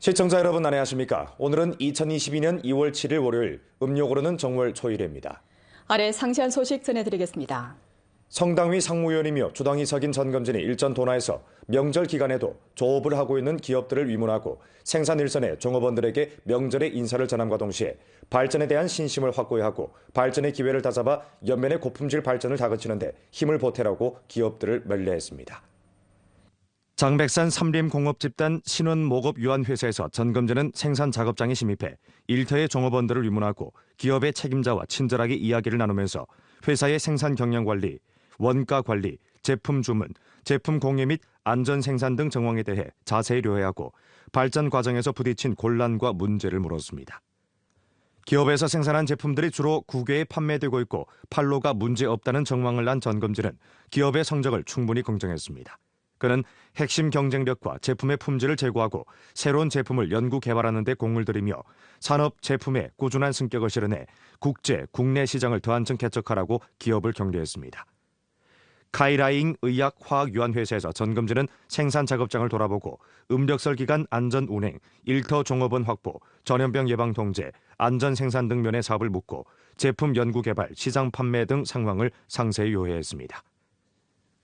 시청자 여러분 안녕하십니까? 오늘은 2022년 2월 7일 월요일, 음력으로는 정월 초일입니다. 아래 상세한 소식 전해드리겠습니다. 성당위 상무위원이며 주당이 석인 전검진이 일전 도나에서 명절 기간에도 조업을 하고 있는 기업들을 위문하고 생산 일선의 종업원들에게 명절의 인사를 전함과 동시에 발전에 대한 신심을 확고히 하고 발전의 기회를 다잡아 연면의 고품질 발전을 다그치는 데 힘을 보태라고 기업들을 멸례했습니다. 장백산 삼림공업집단 신원목업유한회사에서 전검진은 생산 작업장에 침입해 일터의 종업원들을 위문하고 기업의 책임자와 친절하게 이야기를 나누면서 회사의 생산 경영 관리, 원가 관리, 제품 주문, 제품 공유 및 안전 생산 등 정황에 대해 자세히 료해하고 발전 과정에서 부딪힌 곤란과 문제를 물었습니다. 기업에서 생산한 제품들이 주로 국외에 판매되고 있고 판로가 문제 없다는 정황을 난 전검진은 기업의 성적을 충분히 긍정했습니다. 그는 핵심 경쟁력과 제품의 품질을 제고하고 새로운 제품을 연구 개발하는 데 공을 들이며 산업 제품의 꾸준한 승격을 실현해 국제, 국내 시장을 더 한층 개척하라고 기업을 격려했습니다. 카이라잉 의학화학유한회사에서 전검진은 생산 작업장을 돌아보고 음력설 기간 안전 운행, 일터 종업원 확보, 전염병 예방 통제, 안전 생산 등 면의 사업을 묻고 제품 연구 개발, 시장 판매 등 상황을 상세히 요해했습니다.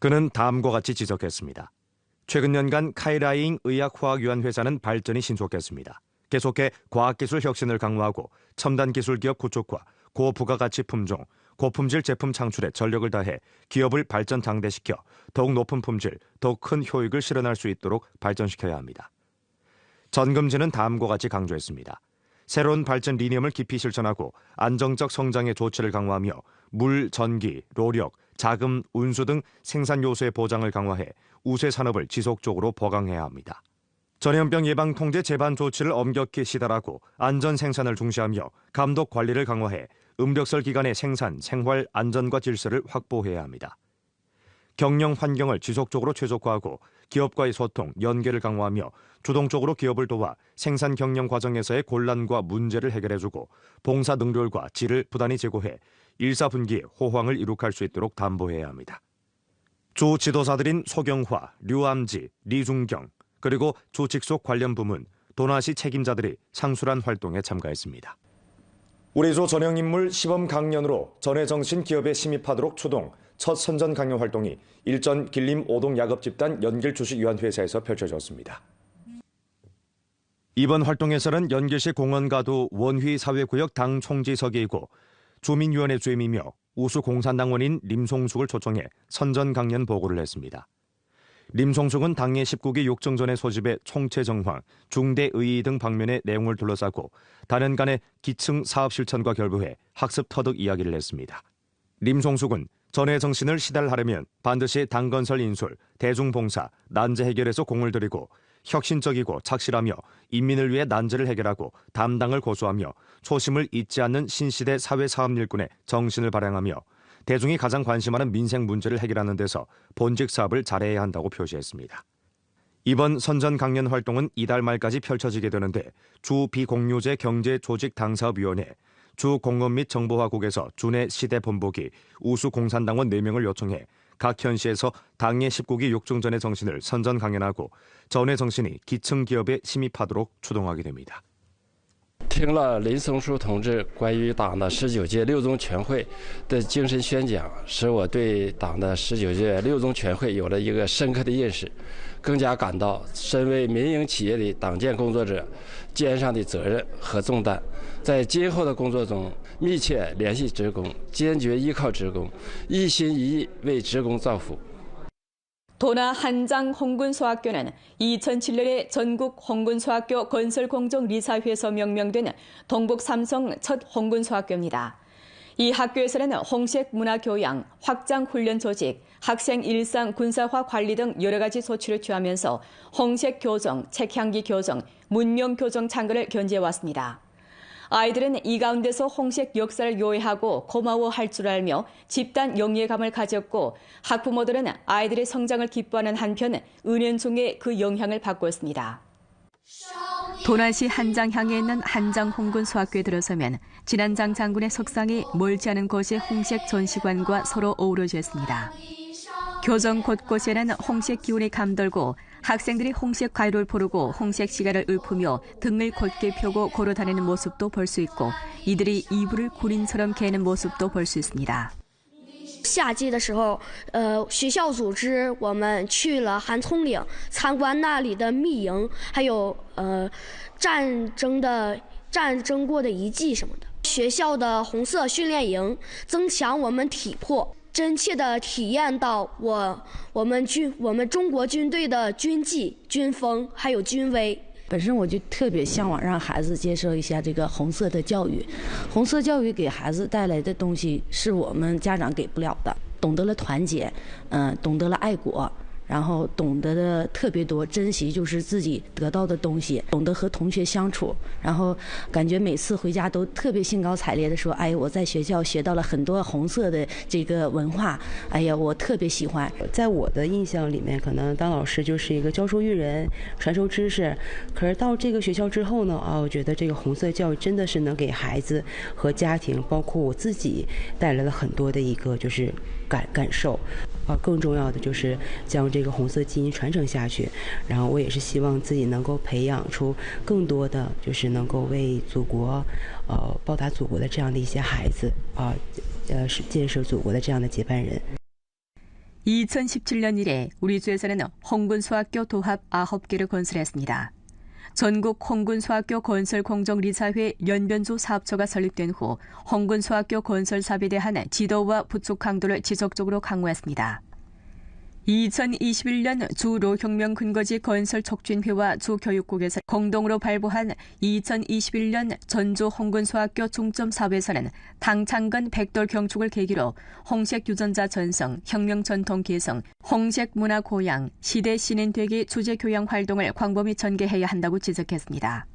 그는 다음과 같이 지적했습니다. 최근 년간 카이라잉 의학화학유한회사는 발전이 신속했습니다. 계속해 과학기술 혁신을 강화하고 첨단 기술 기업 구축과 고부가가치 품종, 고품질 제품 창출에 전력을 다해 기업을 발전 장대시켜 더욱 높은 품질, 더 큰 효익을 실현할 수 있도록 발전시켜야 합니다. 전검진은 다음과 같이 강조했습니다. 새로운 발전 리니엄을 깊이 실천하고 안정적 성장의 조치를 강화하며 물, 전기, 로력, 자금, 운수 등 생산 요소의 보장을 강화해 우세 산업을 지속적으로 보강해야 합니다. 전염병 예방 통제 재반 조치를 엄격히 시달하고 안전 생산을 중시하며 감독 관리를 강화해 음력설 기간의 생산, 생활 안전과 질서를 확보해야 합니다. 경영 환경을 지속적으로 최적화하고 기업과의 소통, 연계를 강화하며 주동적으로 기업을 도와 생산 경영 과정에서의 곤란과 문제를 해결해주고 봉사 능률과 질을 부단히 제고해 일사분기에 호황을 이룩할 수 있도록 담보해야 합니다. 주 지도사들인 소경화, 류암지, 리중경, 그리고 주 직속 관련 부문, 도나시 책임자들이 상술한 활동에 참가했습니다. 우리 조 전형인물 시범 강연으로 전해정신 기업에 심입하도록 추동, 첫 선전 강연 활동이 일전 길림 5동 야급집단 연길주식유한회사에서 펼쳐졌습니다. 이번 활동에서는 연길시 공원가도 원휘 사회구역 당 총지서기이고 주민위원회 주임이며 우수 공산당원인 림송숙을 초청해 선전 강연 보고를 했습니다. 림송숙은 당의 19기 육정전의 소집의 총체 정황, 중대 의의 등 방면의 내용을 둘러싸고 단연간의 기층 사업 실천과 결부해 학습 터득 이야기를 했습니다. 림송숙은 전해 정신을 시달하려면 반드시 당 건설 인술, 대중봉사, 난제 해결에서 공을 들이고 혁신적이고 착실하며 인민을 위해 난제를 해결하고 담당을 고수하며 초심을 잊지 않는 신시대 사회사업 일꾼의 정신을 발양하며 대중이 가장 관심하는 민생 문제를 해결하는 데서 본직 사업을 잘해야 한다고 표시했습니다. 이번 선전 강연 활동은 이달 말까지 펼쳐지게 되는데 주 비공유제 경제조직당사업위원회, 주 공업 및 정보화국에서 준해 시대본보기, 우수 공산당원 4명을 요청해 각 현시에서 당의 19기 육중전의 정신을 선전 강연하고 전의 정신이 기층 기업에 심입하도록 추동하게 됩니다. 听了林松树同志关于党的19届六中全会的精神宣讲，使我对党的19届六中全会有了一个深刻的认识，更加感到身为民营企业的党建工作者肩上的责任和重担，在今后的工作中密切联系职工，坚决依靠职工，一心一意为职工造福。 도나 한장 홍군소학교는 2007년에 전국 홍군소학교 건설공정리사회에서 명명된 동북 삼성 첫 홍군소학교입니다. 이 학교에서는 홍색 문화교양, 확장훈련 조직, 학생 일상 군사화 관리 등 여러 가지 소치를 취하면서 홍색 교정, 책향기 교정, 문명 교정 창구를 견지해왔습니다. 아이들은 이 가운데서 홍색 역사를 요해하고 고마워할 줄 알며 집단 영예감을 가졌고 학부모들은 아이들의 성장을 기뻐하는 한편 은연중에 그 영향을 받고 있습니다. 도나시 한장향에 있는 한장홍군소학교에 들어서면 진한장 장군의 석상이 멀지 않은 곳의 홍색 전시관과 서로 어우러져 있습니다. 교정 곳곳에는 홍색 기운이 감돌고 학생들이 홍색 과일을 고르고 홍색 시가를 읊으며 등을 곧게 펴고 걸어 다니는 모습도 볼 수 있고 이들이 이불을 구린처럼 개는 모습도 볼 수 있습니다. 夏季的时候，学校组织我们去了韩葱岭参观那里的密营，还有战争过的遗迹什么的。学校的红色训练营增强我们体魄，真切地体验到我们中国军队的军纪、军风还有军威。 本身我就特别向往让孩子接受一下这个红色的教育，红色教育给孩子带来的东西是我们家长给不了的，懂得了团结，懂得了爱国，然后懂得的特别多，珍惜就是自己得到的东西，懂得和同学相处，然后感觉每次回家都特别兴高采烈的说，哎，我在学校学到了很多红色的这个文化，哎呀，我特别喜欢。在我的印象里面，可能当老师就是一个教书育人、传授知识，可是到这个学校之后呢，我觉得这个红色教育真的是能给孩子和家庭，包括我自己带来了很多的一个就是感受。 更重要的就是将这个红色基因传承下去，然后我也是希望自己能够培养出更多的就是能够为祖国，报答祖国的这样的一些孩子是建设祖国的这样的接班人。 2017년 이래 우리 주에서는 홍군소학교 도합 9개를 건설했습니다. 전국 홍군소학교 건설공정리사회 연변조 사업처가 설립된 후 홍군소학교 건설 사업에 대한 지도와 부축 강도를 지속적으로 강화했습니다. 2021년 주로혁명 근거지 건설 촉진회와 주교육국에서 공동으로 발부한 2021년 전주 홍군소학교 중점 사업에서는 당창건 백돌 경축을 계기로 홍색 유전자 전성, 혁명 전통 계승, 홍색 문화 고양, 시대 신인되기 주제 교양 활동을 광범위 전개해야 한다고 지적했습니다.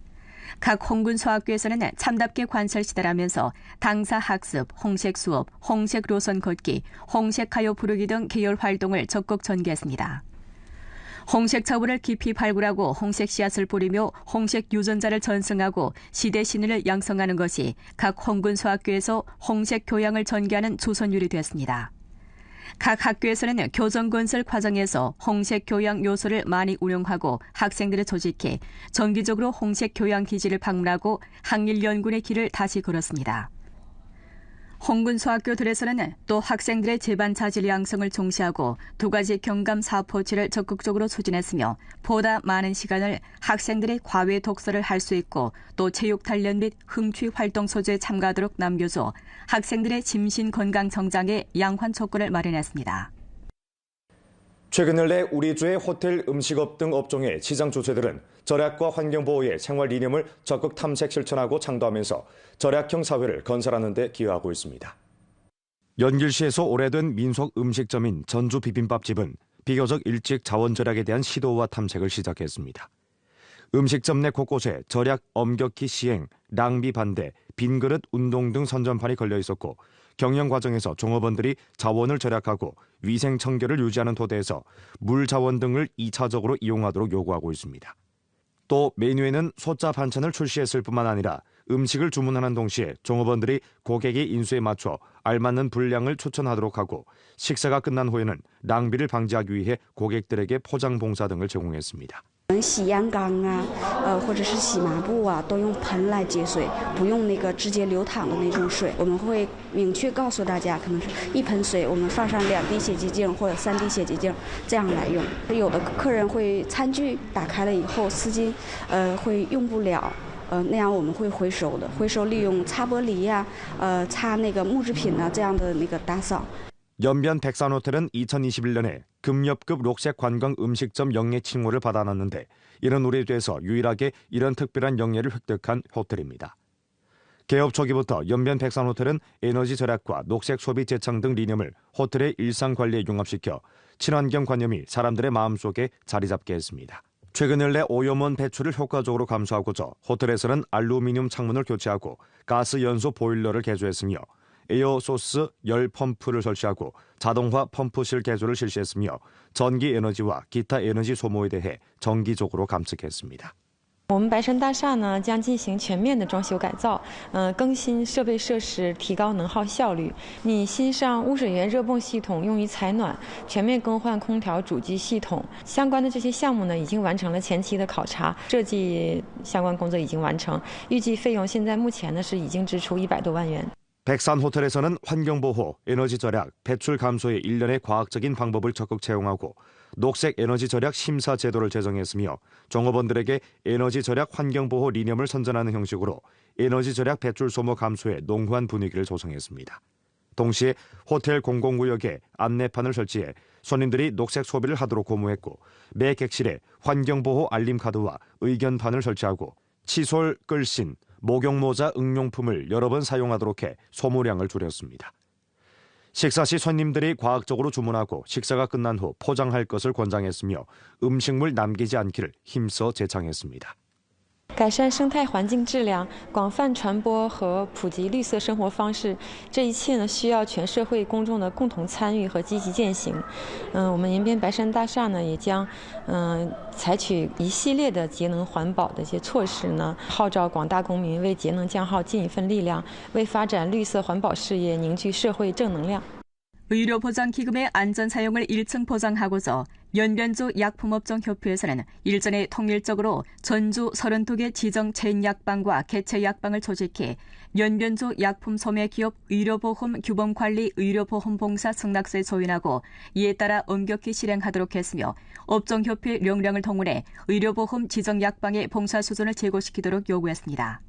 각 홍군소학교에서는 참답게 관설 시달하면서 당사 학습, 홍색 수업, 홍색 노선 걷기, 홍색 가요 부르기 등 계열 활동을 적극 전개했습니다. 홍색 자원을 깊이 발굴하고 홍색 씨앗을 뿌리며 홍색 유전자를 전승하고 시대 신인을 양성하는 것이 각 홍군소학교에서 홍색 교양을 전개하는 주선율이 됐습니다. 각 학교에서는 교정 건설 과정에서 홍색 교양 요소를 많이 운용하고 학생들을 조직해 정기적으로 홍색 교양 기지를 방문하고 항일 연군의 길을 다시 걸었습니다. 홍군소학교들에서는 또 학생들의 제반 자질 양성을重시하고 두 가지 경감 사포치를 적극적으로 추진했으며 보다 많은 시간을 학생들의 과외 독서를 할 수 있고 또 체육 단련 및 흥취 활동 소재에 참가하도록 남겨줘 학생들의 심신 건강 정장에 양환 조건을 마련했습니다. 최근 근래 우리 주의 호텔, 음식업 등 업종의 시장 주체들은 절약과 환경보호의 생활 이념을 적극 탐색 실천하고 창도하면서 절약형 사회를 건설하는 데 기여하고 있습니다. 연길시에서 오래된 민속 음식점인 전주 비빔밥집은 비교적 일찍 자원 절약에 대한 시도와 탐색을 시작했습니다. 음식점 내 곳곳에 절약 엄격히 시행, 낭비 반대, 빈그릇 운동 등 선전판이 걸려 있었고 경영 과정에서 종업원들이 자원을 절약하고 위생 청결을 유지하는 토대에서 물 자원 등을 2차적으로 이용하도록 요구하고 있습니다. 또 메뉴에는 소자 반찬을 출시했을 뿐만 아니라 음식을 주문하는 동시에 종업원들이 고객의 인수에 맞춰 알맞는 분량을 추천하도록 하고 식사가 끝난 후에는 낭비를 방지하기 위해 고객들에게 포장 봉사 등을 제공했습니다. 洗阳缸啊，或者是洗抹布啊，都用盆来接水，不用那个直接流淌的那种水。我们会明确告诉大家，可能是一盆水，我们放上2滴血洁精或者3滴血洁精，这样来用。有的客人会餐具打开了以后，丝巾会用不了。那样我们会回收的，回收利用擦玻璃呀、擦那个木制品啊这样的那个打扫。 연변 백산호텔은 2021년에 금엽급 녹색 관광 음식점 영예 칭호를 받아놨는데 이런 우리주에서 유일하게 이런 특별한 영예를 획득한 호텔입니다. 개업 초기부터 연변 백산호텔은 에너지 절약과 녹색 소비 재창 등理念을 호텔의 일상 관리에 융합시켜 친환경 관념이 사람들의 마음속에 자리 잡게 했습니다. 최근 근래 오염원 배출을 효과적으로 감소하고자 호텔에서는 알루미늄 창문을 교체하고 가스 연소 보일러를 개조했으며 에어소스 열 펌프를 설치하고 자동화 펌프실 개조를 실시했으며 전기 에너지와 기타 에너지 소모에 대해 정기적으로 감측했습니다. 我们白山大厦呢将进行全面的装修改造，更新设备设施，提高能耗效率。你新上污水源热泵系统用于采暖，全面更换空调主机系统。相关的这些项目呢，已经完成了前期的考察，设计相关工作已经完成，预计费用现在目前呢是已经支出100多万元。 백산 호텔에서는 환경보호, 에너지 절약, 배출 감소의 일련의 과학적인 방법을 적극 채용하고 녹색 에너지 절약 심사 제도를 제정했으며 종업원들에게 에너지 절약 환경보호 리념을 선전하는 형식으로 에너지 절약 배출 소모 감소에 농후한 분위기를 조성했습니다. 동시에 호텔 공공구역에 안내판을 설치해 손님들이 녹색 소비를 하도록 고무했고 매 객실에 환경보호 알림카드와 의견판을 설치하고 칫솔, 끌신, 목욕모자 응용품을 여러 번 사용하도록 해 소모량을 줄였습니다. 식사 시 손님들이 과학적으로 주문하고 식사가 끝난 후 포장할 것을 권장했으며 음식물 남기지 않기를 힘써 제창했습니다. 改善生态环境质量，广泛传播和普及绿色生活方式，这一切呢需要全社会公众的共同参与和积极践行。我们延边白山大厦呢也将采取一系列的节能环保的一些措施呢，号召广大公民为节能降耗尽一份力量，为发展绿色环保事业凝聚社会正能量。 의료보장기금의 안전사용을 1층 보장하고서 연변조 약품업종협회에서는 일전에 통일적으로 전주 32개 지정 체인약방과 개체약방을 조직해 연변조 약품 소매기업 의료보험 규범관리 의료보험봉사 승낙서에 소인하고 이에 따라 엄격히 실행하도록 했으며 업종협회 역량을 동원해 의료보험 지정약방의 봉사 수준을 제고시키도록 요구했습니다.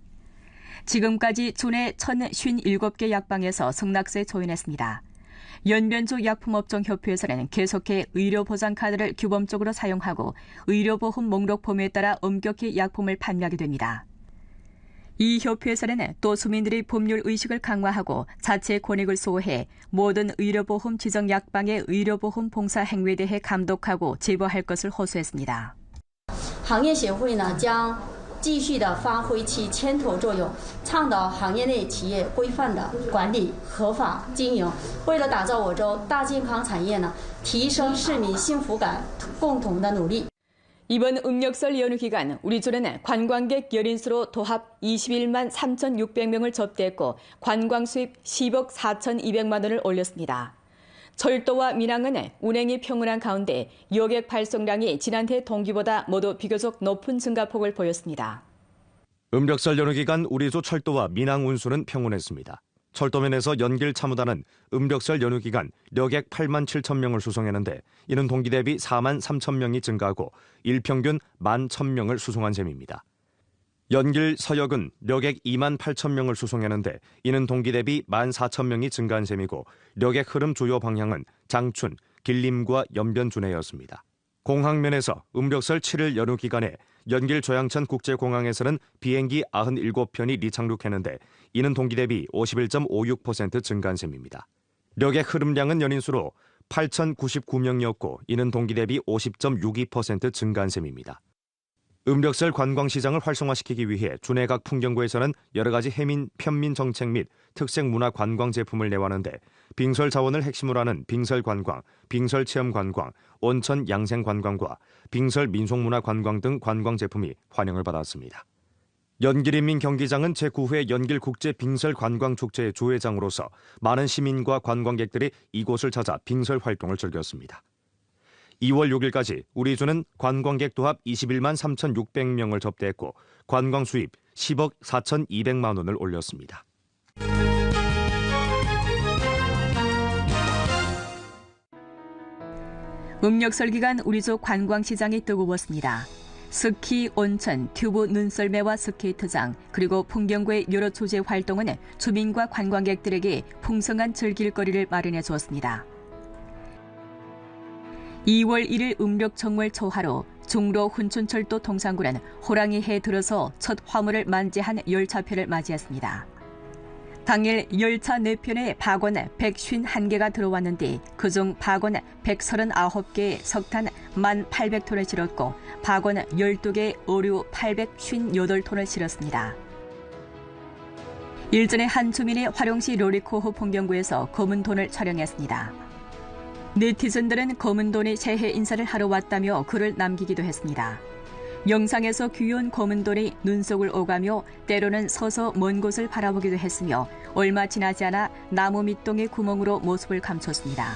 지금까지 주내 1057개 약방에서 승낙서에 소인했습니다. 연변조 약품업종협회에서는 계속해 의료보장카드를 규범적으로 사용하고 의료보험 목록 범위에 따라 엄격히 약품을 판매하게 됩니다. 이 협회에서는 또 시민들의 법률 의식을 강화하고 자체 권익을 수호해 모든 의료보험 지정 약방의 의료보험 봉사 행위에 대해 감독하고 제보할 것을 호소했습니다. 行业协会呢将 继续的发挥其牵头作用，倡导行业内企业规范的管理、合法经营。为了打造我州大健康产业呢，提升市民幸福感，共同的努力。 이번 음력설 연휴 기간 우리조는 관광객 열인수로 도합 21만 3,600명을 접대했고 관광 수입 10억 4,200만 원을 올렸습니다. 철도와 민항은 운행이 평온한 가운데 여객 발송량이 지난해 동기보다 모두 비교적 높은 증가폭을 보였습니다. 음력설 연휴 기간 우리조 철도와 민항 운수는 평온했습니다. 철도면에서 연길 참우단은 음력설 연휴 기간 여객 8만 7천 명을 수송했는데 이는 동기 대비 4만 3천 명이 증가하고 일평균 1만 1,000명을 수송한 셈입니다. 연길 서역은 여객 2만 8천 명을 수송했는데 이는 동기 대비 1만 4천 명이 증가한 셈이고 여객 흐름 주요 방향은 장춘, 길림과 연변 주내였습니다. 공항면에서 음력설 7일 연휴 기간에 연길 조양천 국제공항에서는 비행기 97편이離착륙했는데 이는 동기 대비 51.56% 증가한 셈입니다. 여객 흐름량은 연인수로 8,099명이었고 이는 동기 대비 50.62% 증가한 셈입니다. 음력설 관광시장을 활성화시키기 위해 주내 각 풍경구에서는 여러 가지 해민, 편민 정책 및 특색 문화 관광 제품을 내왔는데 빙설 자원을 핵심으로 하는 빙설 관광, 빙설 체험 관광, 온천 양생 관광과 빙설 민속문화 관광 등 관광 제품이 환영을 받았습니다. 연길인민 경기장은 제9회 연길국제 빙설 관광 축제의 주회장으로서 많은 시민과 관광객들이 이곳을 찾아 빙설 활동을 즐겼습니다. 2월 6일까지 우리주는 관광객 도합 21만 3,600명을 접대했고 관광 수입 10억 4,200만 원을 올렸습니다. 음력설 기간 우리조 관광시장이 뜨거웠습니다. 스키, 온천, 튜브 눈썰매와 스케이트장, 그리고 풍경구의 여러 조제 활동은 주민과 관광객들에게 풍성한 즐길거리를 마련해 주었습니다. 2월 1일 음력 정월 초하루 중로 훈춘철도 동산구는 호랑이 해 들어서 첫 화물을 만지한 열차표를 맞이했습니다. 당일 열차 4편에 박원 151개가 들어왔는데 그중 박원 139개의 석탄 1,800톤을 실었고 박원 12개의 의류 858톤을 실었습니다. 일전에 한 주민이 화룡시 로리코호 풍경구에서 검은 돈을 촬영했습니다. 네티즌들은 검은 돈이 새해 인사를 하러 왔다며 글을 남기기도 했습니다. 영상에서 귀여운 검은 돌이 눈속을 오가며 때로는 서서 먼 곳을 바라보기도 했으며 얼마 지나지 않아 나무 밑동의 구멍으로 모습을 감췄습니다.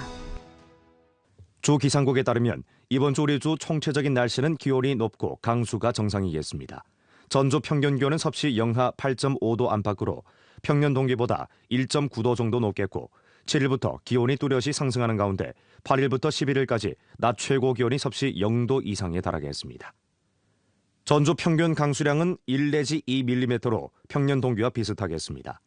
주 기상국에 따르면 이번 주 우리 주 총체적인 날씨는 기온이 높고 강수가 정상이겠습니다. 전주 평균 기온은 섭씨 영하 8.5도 안팎으로 평년 동기보다 1.9도 정도 높겠고 7일부터 기온이 뚜렷이 상승하는 가운데 8일부터 11일까지 낮 최고 기온이 섭씨 0도 이상에 달하겠습니다. 전주 평균 강수량은 1 내지 2mm로 평년 동기와 비슷하겠습니다.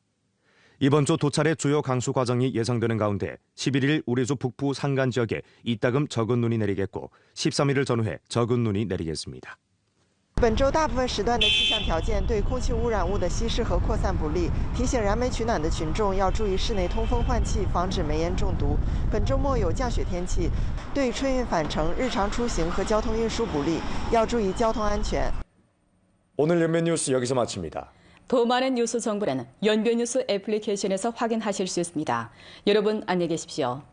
이번 주 두 차례 주요 강수 과정이 예상되는 가운데 11일 우리 주 북부 산간 지역에 이따금 적은 눈이 내리겠고 13일을 전후해 적은 눈이 내리겠습니다. 本周大部分时段的气象条件对空气污染物的稀释和扩散不利，提醒燃煤取暖的群众要注意室内通风换气，防止煤烟中毒。本周末有降雪天气，对春运返程、日常出行和交通运输不利，要注意交通安全。 오늘 연변 뉴스 여기서 마칩니다. 더 많은 뉴스 정보는 연변 뉴스 애플리케이션에서 확인하실 수 있습니다. 여러분 안녕히 계십시오.